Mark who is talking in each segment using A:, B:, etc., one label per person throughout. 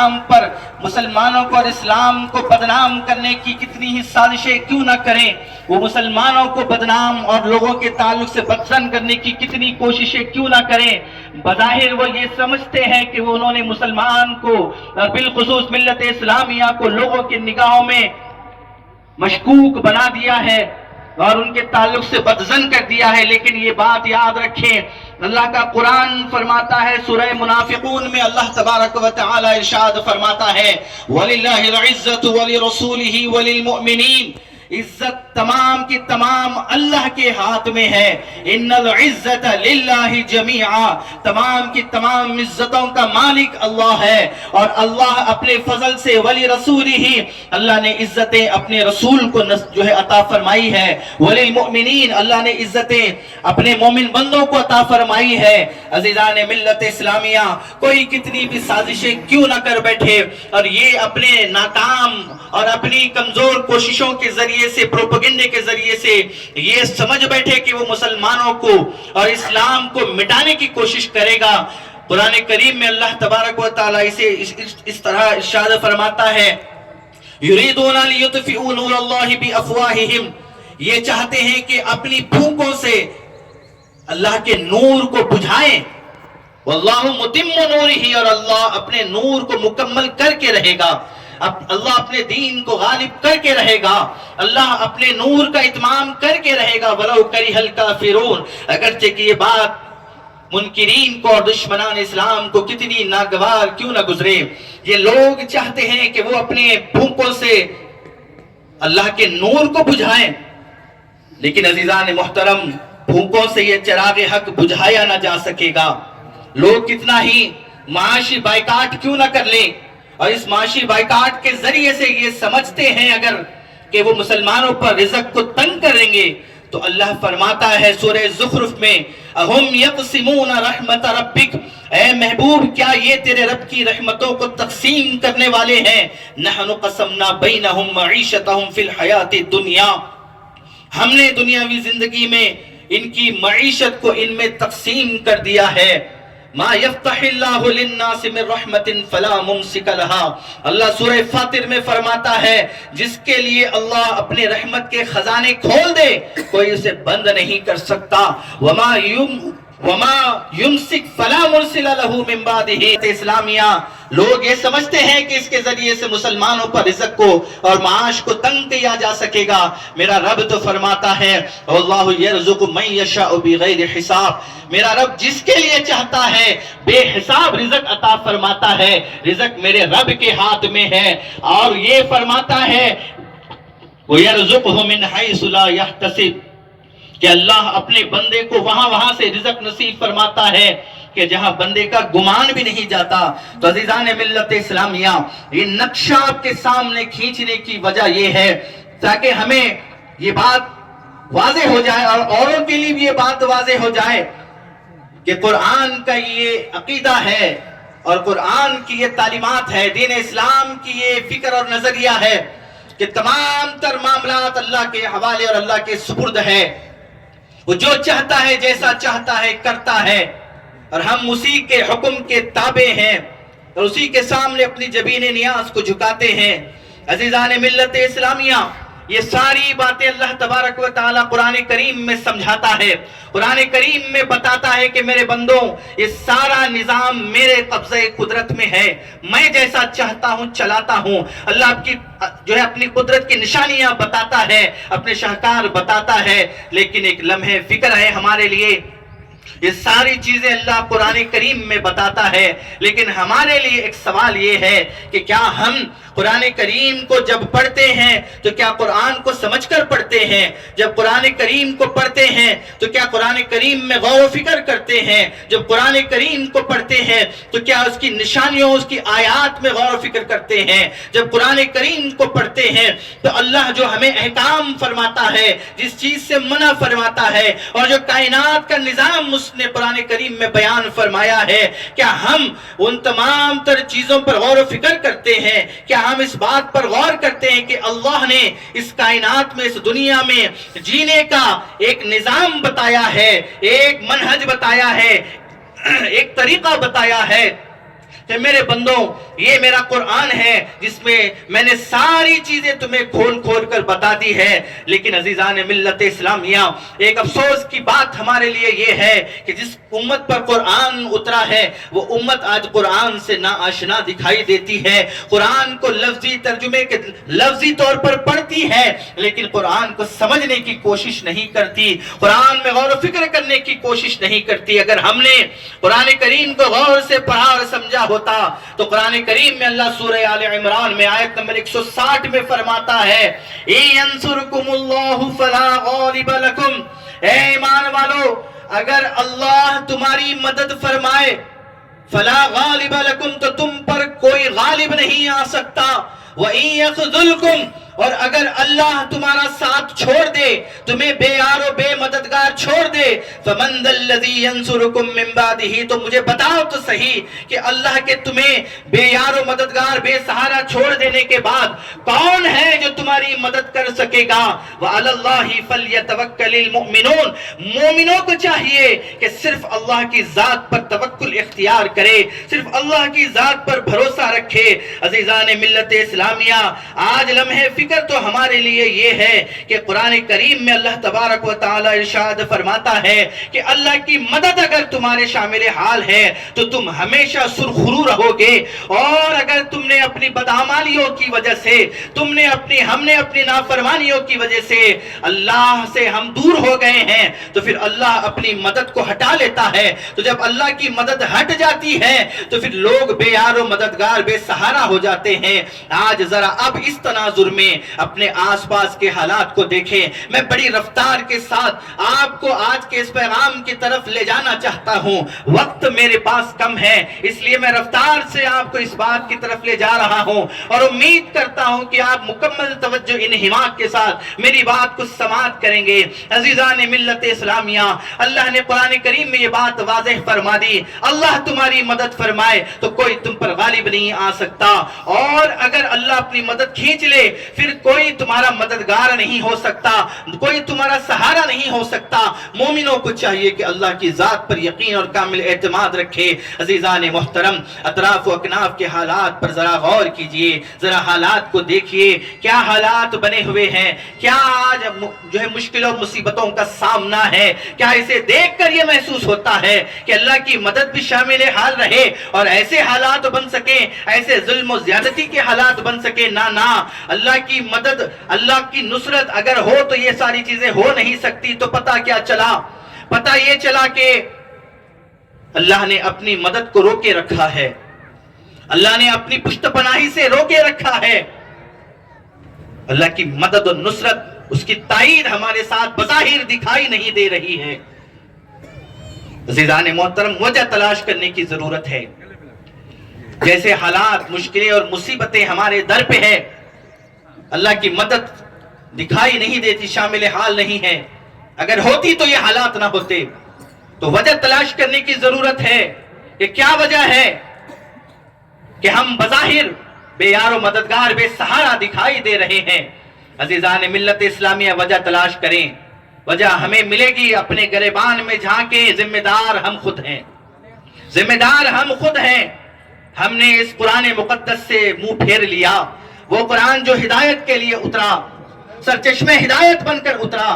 A: اسلام پر، مسلمانوں کو اور اسلام کو بدنام کرنے کی کتنی ہی سازشیں کیوں نہ کریں، وہ مسلمانوں کو بدنام اور لوگوں کے تعلق سے بدزن کرنے کی کتنی کوششیں کیوں نہ کریں، بظاہر وہ یہ سمجھتے ہیں کہ وہ انہوں نے مسلمان کو اور بالخصوص ملت اسلامیہ کو لوگوں کی نگاہوں میں مشکوک بنا دیا ہے اور ان کے تعلق سے بدظن کر دیا ہے، لیکن یہ بات یاد رکھیں، اللہ کا قرآن فرماتا ہے سورہ منافقون میں اللہ تبارک و تعالی ارشاد فرماتا ہے وَلِلَّهِ الْعِزَّةُ وَلِرَسُولِهِ وَلِلْمُؤْمِنِينَ، عزت تمام کی تمام اللہ کے ہاتھ میں ہے، ان العزت للہ جمیعا، تمام کی تمام عزتوں کا مالک اللہ ہے، اور اللہ اپنے فضل سے ولی رسولہ، اللہ نے عزتیں اپنے رسول کو جو ہے عطا فرمائی ہے، وللمؤمنین، اللہ نے عزتیں اپنے مومن بندوں کو عطا فرمائی ہے۔ عزیزان ملت اسلامیہ، کوئی کتنی بھی سازشیں کیوں نہ کر بیٹھے اور یہ اپنے ناکام اور اپنی کمزور کوششوں کے ذریعے سے، پروپیگنڈے کے ذریعے سے یہ سمجھ بیٹھے کہ وہ مسلمانوں کو اور اسلام کو مٹانے کی کوشش کرے گا، قرآن کریم میں اللہ تبارک و تعالی اسے اس طرح ارشاد فرماتا ہے یریدون لیطفئوا نور اللہ بافواہہم، یہ چاہتے ہیں کہ اپنی پھونکوں سے اللہ کے نور کو بجھائیں، واللہ متم نورہ، اور اللہ اپنے نور کو مکمل کر کے رہے گا، اللہ اپنے دین کو غالب کر کے رہے گا، اللہ اپنے نور کا اتمام کر کے رہے گا، وَلَوْ كَرِهَ الْكَافِرُونَ، اگرچہ کہ یہ بات منکرین کو اور دشمنان اسلام کو کتنی ناگوار کیوں نہ گزرے، یہ لوگ چاہتے ہیں کہ وہ اپنے پھونکوں سے اللہ کے نور کو بجھائیں، لیکن عزیزان محترم، پھونکوں سے یہ چراغ حق بجھایا نہ جا سکے گا۔ لوگ کتنا ہی معاشی بائیکاٹ کیوں نہ کر لیں، اور اس معاشی بائیکاٹ کے ذریعے سے یہ سمجھتے ہیں اگر کہ وہ مسلمانوں پر رزق کو تنگ کریں گے، تو اللہ فرماتا ہے سورہ زخرف میں اَهُمْ يَقْسِمُونَ رَحْمَةَ رَبِّكَ، اے محبوب کیا یہ تیرے رب کی رحمتوں کو تقسیم کرنے والے ہیں؟ نَحْنُ قَسَمْنَا بَيْنَهُمْ مَعِيشَتَهُمْ فِي الْحَيَاةِ الدُّنْيَا، ہم نے دنیاوی زندگی میں ان کی معیشت کو ان میں تقسیم کر دیا ہے۔ ما یفتح اللہ للناس من رحمت فلا ممسک لها، اللہ سورہ فاطر میں فرماتا ہے جس کے لیے اللہ اپنے رحمت کے خزانے کھول دے کوئی اسے بند نہیں کر سکتا، وما یمسک فلا مرسل له من بعدہ۔ اسلامیہ لوگ یہ سمجھتے ہیں کہ اس کے ذریعے سے مسلمانوں پر رزق کو اور معاش کو تنگ کیا جا سکے گا، میرا رب تو فرماتا ہے واللہ یرزق من یشاء بغیر حساب، میرا رب جس کے لیے چاہتا ہے بے حساب رزق عطا فرماتا ہے، رزق میرے رب کے ہاتھ میں ہے، اور یہ فرماتا ہے وَيَرْزُقْهُ مِنْ حَيْثُ لَا يَحْتَسِبُ، کہ اللہ اپنے بندے کو وہاں سے رزق نصیب فرماتا ہے کہ جہاں بندے کا گمان بھی نہیں جاتا۔ تو عزیزان ملت اسلامیہ، یہ نقشہ آپ کے سامنے کھینچنے کی وجہ یہ ہے تاکہ ہمیں یہ بات واضح ہو جائے اور اوروں کے لیے بھی یہ بات واضح ہو جائے کہ قرآن کا یہ عقیدہ ہے اور قرآن کی یہ تعلیمات ہے، دین اسلام کی یہ فکر اور نظریہ ہے کہ تمام تر معاملات اللہ کے حوالے اور اللہ کے سپرد ہے، وہ جو چاہتا ہے جیسا چاہتا ہے کرتا ہے، اور ہم اسی کے حکم کے تابع ہیں اور اسی کے سامنے اپنی جبین نیاز کو جھکاتے ہیں۔ عزیزان ملت اسلامیہ، یہ ساری باتیں اللہ تبارک و تعالی قرآن کریم میں سمجھاتا ہے، قرآن کریم میں بتاتا ہے کہ میرے بندوں یہ سارا نظام میرے قبضہ قدرت میں ہے، میں جیسا چاہتا ہوں چلاتا ہوں۔ اللہ کی جو ہے اپنی قدرت کی نشانیاں بتاتا ہے، اپنے شاہکار بتاتا ہے، لیکن ایک لمحے فکر ہے ہمارے لیے، یہ ساری چیزیں اللہ قرآن کریم میں بتاتا ہے، لیکن ہمارے لیے ایک سوال یہ ہے کہ کیا ہم قرآن کریم کو جب پڑھتے ہیں تو کیا قرآن کو سمجھ کر پڑھتے ہیں؟ جب قرآن کریم کو پڑھتے ہیں تو کیا قرآن کریم میں غور و فکر کرتے ہیں؟ جب قرآن کریم کو پڑھتے ہیں تو کیا اس کی نشانیوں، اس کی آیات میں غور و فکر کرتے ہیں؟ جب قرآن کریم کو پڑھتے ہیں تو اللہ جو ہمیں احکام فرماتا ہے، جس چیز سے منع فرماتا ہے، اور جو کائنات کا نظام اس نے قرآن کریم میں بیان فرمایا ہے، کیا ہم ان تمام تر چیزوں پر غور و فکر کرتے ہیں؟ کیا ہم اس بات پر غور کرتے ہیں کہ اللہ نے اس کائنات میں، اس دنیا میں جینے کا ایک نظام بتایا ہے، ایک منہج بتایا ہے، ایک طریقہ بتایا ہے کہ میرے بندوں یہ میرا قرآن ہے جس میں میں نے ساری چیزیں تمہیں کھول کھول کر بتا دی ہے. لیکن عزیزان ملت اسلامیہ، ایک افسوس کی بات ہمارے لیے یہ ہے کہ جس امت پر قرآن اترا ہے وہ امت آج قرآن سے ناآشنا دکھائی دیتی ہے. قرآن کو لفظی ترجمے کے لفظی طور پر پڑھتی ہے لیکن قرآن کو سمجھنے کی کوشش نہیں کرتی، قرآن میں غور و فکر کرنے کی کوشش نہیں کرتی. اگر ہم نے قرآن کریم کو غور سے پڑھا اور سمجھا ہوتا تو قرآن کریم میں اللہ سورہ آل عمران میں آیت نمبر 160 میں فرماتا ہے اِنْصُرْكُمُ اللَّهُ فَلَا غَالِبَ لَكُمْ، اے ایمان والو اگر اللہ تمہاری مدد فرمائے فَلَا غَالِبَ لَكُمْ تو تم پر کوئی غالب نہیں آ سکتا. وَإِنْ يَخْذُلْكُمْ اور اگر اللہ تمہارا ساتھ چھوڑ دے، تمہیں بے یار و بے مددگار چھوڑ دے، فَمَنْ ذَا الَّذِي يَنْصُرُكُمْ مِنْ بَعْدِهِ تو مجھے بتاؤ تو صحیح کہ اللہ کے تمہیں بے یار و مددگار بے سہارا چھوڑ دینے کے بعد کون ہے جو تمہاری مدد کر سکے گا. وَعَلَى اللَّهِ فَلْيَتَوَكَّلِ الْمُؤْمِنُونَ مومنوں کو چاہیے کہ صرف اللہ کی ذات پر توکل اختیار کرے، صرف اللہ کی ذات پر بھروسہ رکھے. عزیزان ملت اسلامیہ، آج لمحے فکر تو ہمارے لیے یہ ہے کہ قرآن کریم میں اللہ تبارک و تعالی ارشاد فرماتا ہے کہ اللہ کی مدد اگر تمہارے شامل حال ہے تو تم ہمیشہ سرخرو رہو گے، اور اگر تم نے اپنی بدعمالیوں کی وجہ سے ہم نے اپنی نافرمانیوں کی وجہ سے اللہ سے ہم دور ہو گئے ہیں تو پھر اللہ اپنی مدد کو ہٹا لیتا ہے. تو جب اللہ کی مدد ہٹ جاتی ہے تو پھر لوگ بے یار و مددگار بے سہارا ہو جاتے ہیں. آج ذرا اب اس تناظر میں اپنے آس پاس کے حالات کو دیکھیں. میں بڑی رفتار کے ساتھ آپ کو آج کے اس پیغام کی طرف لے جانا چاہتا ہوں. وقت میرے پاس کم ہے اس لیے میں رفتار سے آپ کو اس بات کی طرف لے جا رہا ہوں اور امید کرتا ہوں کہ آپ مکمل توجہ انہماک کے ساتھ میری بات کو سماعت کریں گے. عزیزان ملت اسلامیہ، اللہ نے قرآن کریم میں یہ بات واضح فرما دی، اللہ تمہاری مدد فرمائے تو کوئی تم پر غالب نہیں آ سکتا، اور اگر اللہ اپنی مدد کھینچ لے پھر کوئی تمہارا مددگار نہیں ہو سکتا، کوئی تمہارا سہارا نہیں ہو سکتا. مومنوں کو چاہیے کہ اللہ کی ذات پر یقین اور کامل اعتماد رکھے. عزیزان محترم، اطراف و اکناف کے حالات پر ذرا غور کیجئے، ذرا حالات کو دیکھیے، کیا حالات بنے ہوئے ہیں، کیا آج جو ہے مشکلوں مصیبتوں کا سامنا ہے. کیا اسے دیکھ کر یہ محسوس ہوتا ہے کہ اللہ کی مدد بھی شامل حال رہے اور ایسے حالات بن سکیں، ایسے ظلم و زیادتی کے حالات بن سکیں؟ نہ، اللہ کی مدد، اللہ کی نصرت اگر ہو تو یہ ساری چیزیں ہو نہیں سکتی. تو پتہ کیا چلا؟ پتہ یہ چلا کہ اللہ نے اپنی مدد کو روکے رکھا ہے، اللہ نے اپنی پشت پناہی سے روکے رکھا ہے. اللہ کی مدد و نصرت، اس کی تائید ہمارے ساتھ بظاہر دکھائی نہیں دے رہی ہے. عزیزان محترم، وجہ تلاش کرنے کی ضرورت ہے. جیسے حالات، مشکلیں اور مصیبتیں ہمارے در پہ ہے، اللہ کی مدد دکھائی نہیں دیتی، شامل حال نہیں ہے. اگر ہوتی تو یہ حالات نہ ہوتے. تو وجہ تلاش کرنے کی ضرورت ہے کہ کیا وجہ ہے کہ ہم بظاہر بے یار و مددگار بے سہارا دکھائی دے رہے ہیں. عزیزان ملت اسلامیہ، وجہ تلاش کریں. وجہ ہمیں ملے گی. اپنے گریبان میں جھانکیں، ذمہ دار ہم خود ہیں، ذمہ دار ہم خود ہیں. ہم نے اس قرآن مقدس سے منہ پھیر لیا. وہ قرآن جو ہدایت کے لیے اترا، سرچشمہ ہدایت بن کر اترا،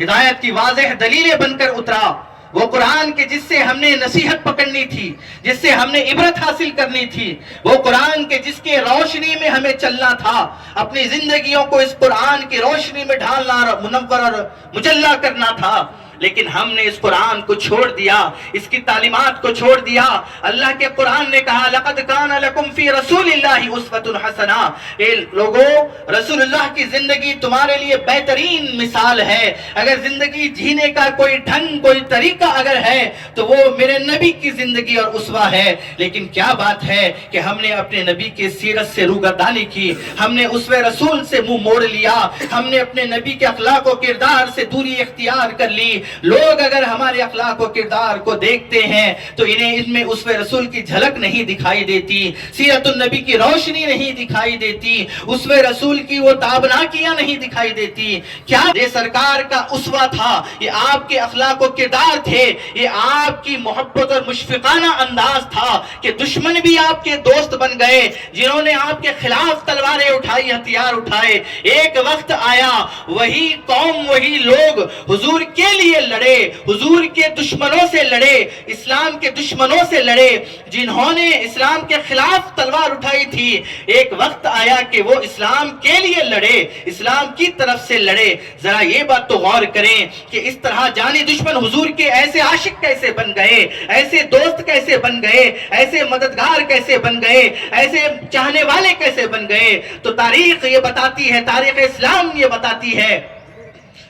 A: ہدایت کی واضح دلیلیں بن کر اترا، وہ قرآن کے جس سے ہم نے نصیحت پکڑنی تھی، جس سے ہم نے عبرت حاصل کرنی تھی، وہ قرآن کے جس کے روشنی میں ہمیں چلنا تھا، اپنی زندگیوں کو اس قرآن کی روشنی میں ڈھالنا، منور اور مجلہ کرنا تھا. لیکن ہم نے اس قرآن کو چھوڑ دیا، اس کی تعلیمات کو چھوڑ دیا. اللہ کے قرآن نے کہا لَقَدْ كَانَ لَكُمْ فِي رَسُولِ اللَّهِ أُسْوَةٌ حَسَنَةٌ، اے لوگو رسول اللہ کی زندگی تمہارے لیے بہترین مثال ہے. اگر زندگی جینے کا کوئی ڈھنگ، کوئی طریقہ اگر ہے تو وہ میرے نبی کی زندگی اور اسوہ ہے. لیکن کیا بات ہے کہ ہم نے اپنے نبی کی سیرت سے روگردانی کی، ہم نے اسوہ رسول سے منہ موڑ لیا، ہم نے اپنے نبی کے اخلاق و کردار سے دوری اختیار کر لی. لوگ اگر ہمارے اخلاق و کردار کو دیکھتے ہیں تو انہیں اس میں اسوہ رسول کی جھلک نہیں دکھائی دیتی، سیرت النبی کی روشنی نہیں دکھائی دیتی، اسوہ رسول کی وہ تابناکیاں نہیں دکھائی دیتی۔ کیا یہ سرکار کا اسوہ تھا، یہ آپ کے اخلاق و کردار تھے، یہ آپ کی محبت اور مشفقانہ انداز تھا کہ دشمن بھی آپ کے دوست بن گئے، جنہوں نے آپ کے خلاف تلواریں اٹھائی، ہتھیار اٹھائے۔ ایک وقت آیا وہی قوم، وہی لوگ حضور کے لیے لڑے، حضور کے دشمنوں سے لڑے، اسلام کے دشمنوں سے لڑے، جنہوں نے اسلام کے خلاف تلوار اٹھائی تھی۔ ایک وقت آیا کہ وہ اسلام کے لیے لڑے، اسلام کی طرف سے لڑے۔ ذرا یہ بات تو غور کریں کہ اس طرح جانی دشمن حضور کے ایسے عاشق کیسے بن گئے، ایسے دوست کیسے بن گئے، ایسے مددگار کیسے بن گئے، ایسے چاہنے والے کیسے بن گئے۔ تو تاریخ یہ بتاتی ہے، تاریخ اسلام یہ بتاتی ہے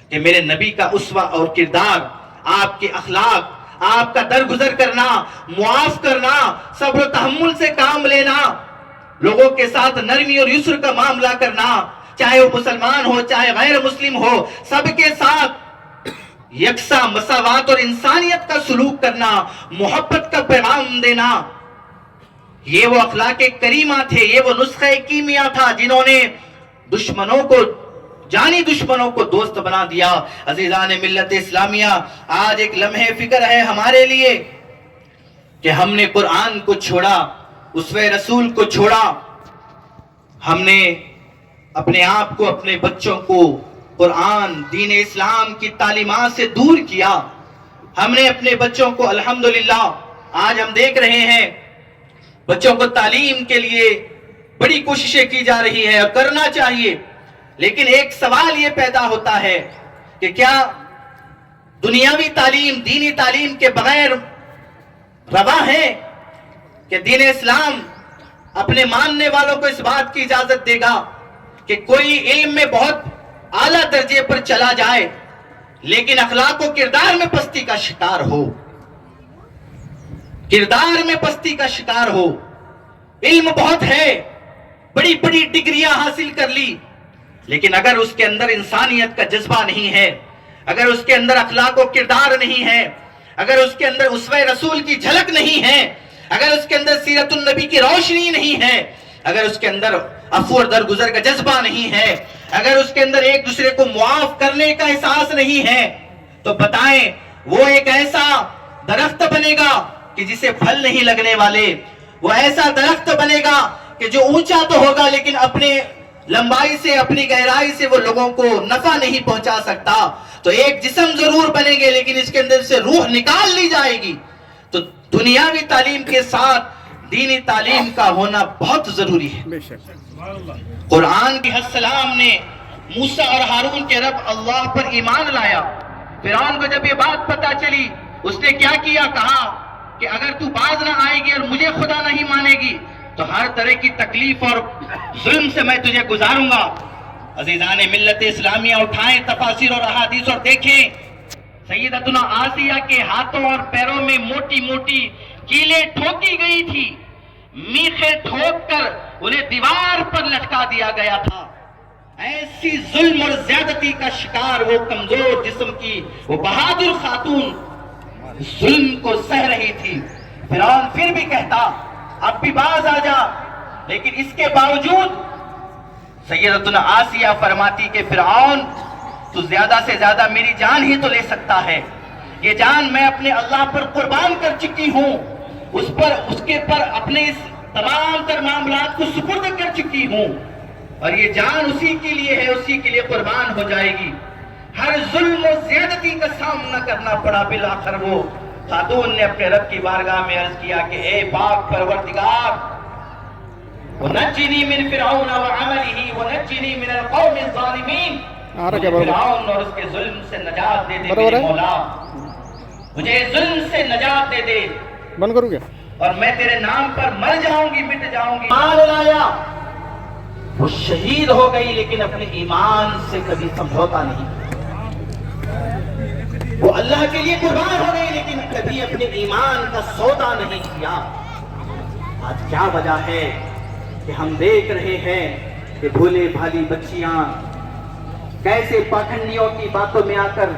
A: کہ میرے نبی کا اسوہ اور کردار، آپ کے اخلاق، آپ کا درگزر کرنا، معاف کرنا، صبر و تحمل سے کام لینا، لوگوں کے ساتھ نرمی اور یسر کا معاملہ کرنا، چاہے وہ مسلمان ہو چاہے غیر مسلم ہو، سب کے ساتھ یکساں مساوات اور انسانیت کا سلوک کرنا، محبت کا پیغام دینا، یہ وہ اخلاق کریمہ تھے، یہ وہ نسخہ کیمیا تھا جنہوں نے دشمنوں کو، جانی دشمنوں کو دوست بنا دیا۔ عزیزان ملت اسلامیہ، آج ایک لمحے فکر ہے ہمارے لیے کہ ہم نے قرآن کو چھوڑا، اسوہ رسول کو چھوڑا، ہم نے اپنے آپ کو، اپنے بچوں کو قرآن، دین اسلام کی تعلیمات سے دور کیا۔ ہم نے اپنے بچوں کو، الحمدللہ آج ہم دیکھ رہے ہیں بچوں کو تعلیم کے لیے بڑی کوششیں کی جا رہی ہے اور کرنا چاہیے، لیکن ایک سوال یہ پیدا ہوتا ہے کہ کیا دنیاوی تعلیم، دینی تعلیم کے بغیر روا ہے کہ دین اسلام اپنے ماننے والوں کو اس بات کی اجازت دے گا کہ کوئی علم میں بہت اعلیٰ درجے پر چلا جائے لیکن اخلاق و کردار میں پستی کا شکار ہو، کردار میں پستی کا شکار ہو؟ علم بہت ہے، بڑی بڑی ڈگریاں حاصل کر لی، لیکن اگر اس کے اندر انسانیت کا جذبہ نہیں ہے، اگر اس کے اندر اخلاق و کردار نہیں ہے، اگر اس کے اندر اسوہ رسول کی جھلک نہیں ہے، اگر اس کے اندر سیرت النبی کی روشنی نہیں ہے، اگر اس کے اندر عفو اور درگزر کا جذبہ نہیں ہے، اگر اس کے اندر ایک دوسرے کو معاف کرنے کا احساس نہیں ہے، تو بتائیں وہ ایک ایسا درخت بنے گا کہ جسے پھل نہیں لگنے والے، وہ ایسا درخت بنے گا کہ جو اونچا تو ہوگا لیکن اپنے لمبائی سے، اپنی گہرائی سے وہ لوگوں کو نفع نہیں پہنچا سکتا۔ تو ایک جسم ضرور بنے گے لیکن اس کے اندر سے روح نکال لی جائے گی۔ تو دنیاوی تعلیم کے ساتھ دینی تعلیم کا ہونا بہت ضروری ہے۔ قرآن کی السلام نے موسیٰ اور ہارون کے رب اللہ پر ایمان لایا۔ فرعون کو جب یہ بات پتا چلی، اس نے کیا کیا؟ کہا کہ اگر تو باز نہ آئے گی اور مجھے خدا نہیں مانے گی تو ہر طرح کی تکلیف اور ظلم سے میں تجھے گزاروں گا۔ عزیزان ملت اسلامیہ، اٹھائیں تفاسیر اور احادیث اور دیکھیں، سیدتنا آسیہ کے ہاتھوں اور پیروں میں موٹی موٹی کیلیں ٹھوکی گئی تھی، میخیں ٹھوک کر انہیں دیوار پر لٹکا دیا گیا تھا۔ ایسی ظلم اور زیادتی کا شکار وہ کمزور جسم کی وہ بہادر خاتون ظلم کو سہ رہی تھی۔ فرعون پھر بھی کہتا اب بھی باز آ جا، لیکن اس کے باوجود سیدتنا آسیہ فرماتی کہ فرعون تو زیادہ سے زیادہ میری جان ہی تو لے سکتا ہے، یہ جان میں اپنے اللہ پر قربان کر چکی ہوں، اس کے پر اپنے اس تمام تر معاملات کو سپرد کر چکی ہوں، اور یہ جان اسی کے لیے ہے، اسی کے لیے قربان ہو جائے گی۔ ہر ظلم و زیادتی کا سامنا کرنا پڑا، بالآخر وہ خاتون نے اپنے رب کی بارگاہ میں عرض کیا کہ اے پاک پروردگار، وَنَجِّنِي مِن فِرْعَوْنَ وَعَمَلِهِ وَنَجِّنِي مِنَ الْقَوْمِ الظَّالِمِينَ، مجھے فرعون اور اس کے ظلم سے نجات دے دے میرے مولا، مجھے ظلم سے نجات دے دے،
B: بند کروں گیا،
A: اور میں تیرے نام پر مر جاؤں گی، مٹ جاؤں گی۔ ایمان لایا، وہ شہید ہو گئی لیکن اپنے ایمان سے کبھی سمجھوتا نہیں، وہ اللہ کے لیے قربان ہو گئی لیکن کبھی اپنے ایمان کا سودا نہیں کیا۔ آج کیا وجہ ہے کہ ہم دیکھ رہے ہیں کہ بھولے بھالی بچیاں کیسے پاکھنڈیوں کی باتوں میں آ کر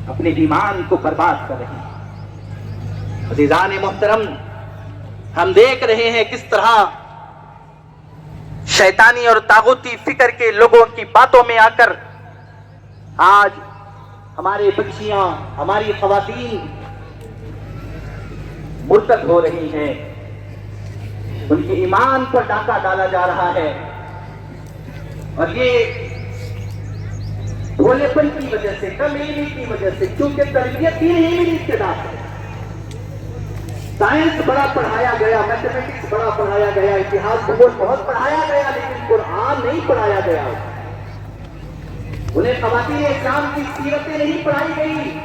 A: اپنے ایمان کو برباد کر رہے ہیں۔ عزیزان محترم، ہم دیکھ رہے ہیں کس طرح شیطانی اور طاغوتی فکر کے لوگوں کی باتوں میں آ کر آج ہمارے بچیاں، ہماری خواتین مرتد ہو رہی ہیں، ان کے ایمان پر ڈاکہ ڈالا جا رہا ہے، اور یہ بھولے پن کی وجہ سے، کم علمی کی وجہ سے، کیونکہ تربیت ہی نہیں ملی ابتدا سے۔ سائنس بڑا پڑھایا گیا، میتھمیٹکس بڑا پڑھایا گیا، اتہاس بھگول بہت پڑھایا گیا، لیکن قرآن نہیں پڑھایا گیا۔ انہیں خواتین اسلام کی سیرتیں نہیں پڑھائی گئی۔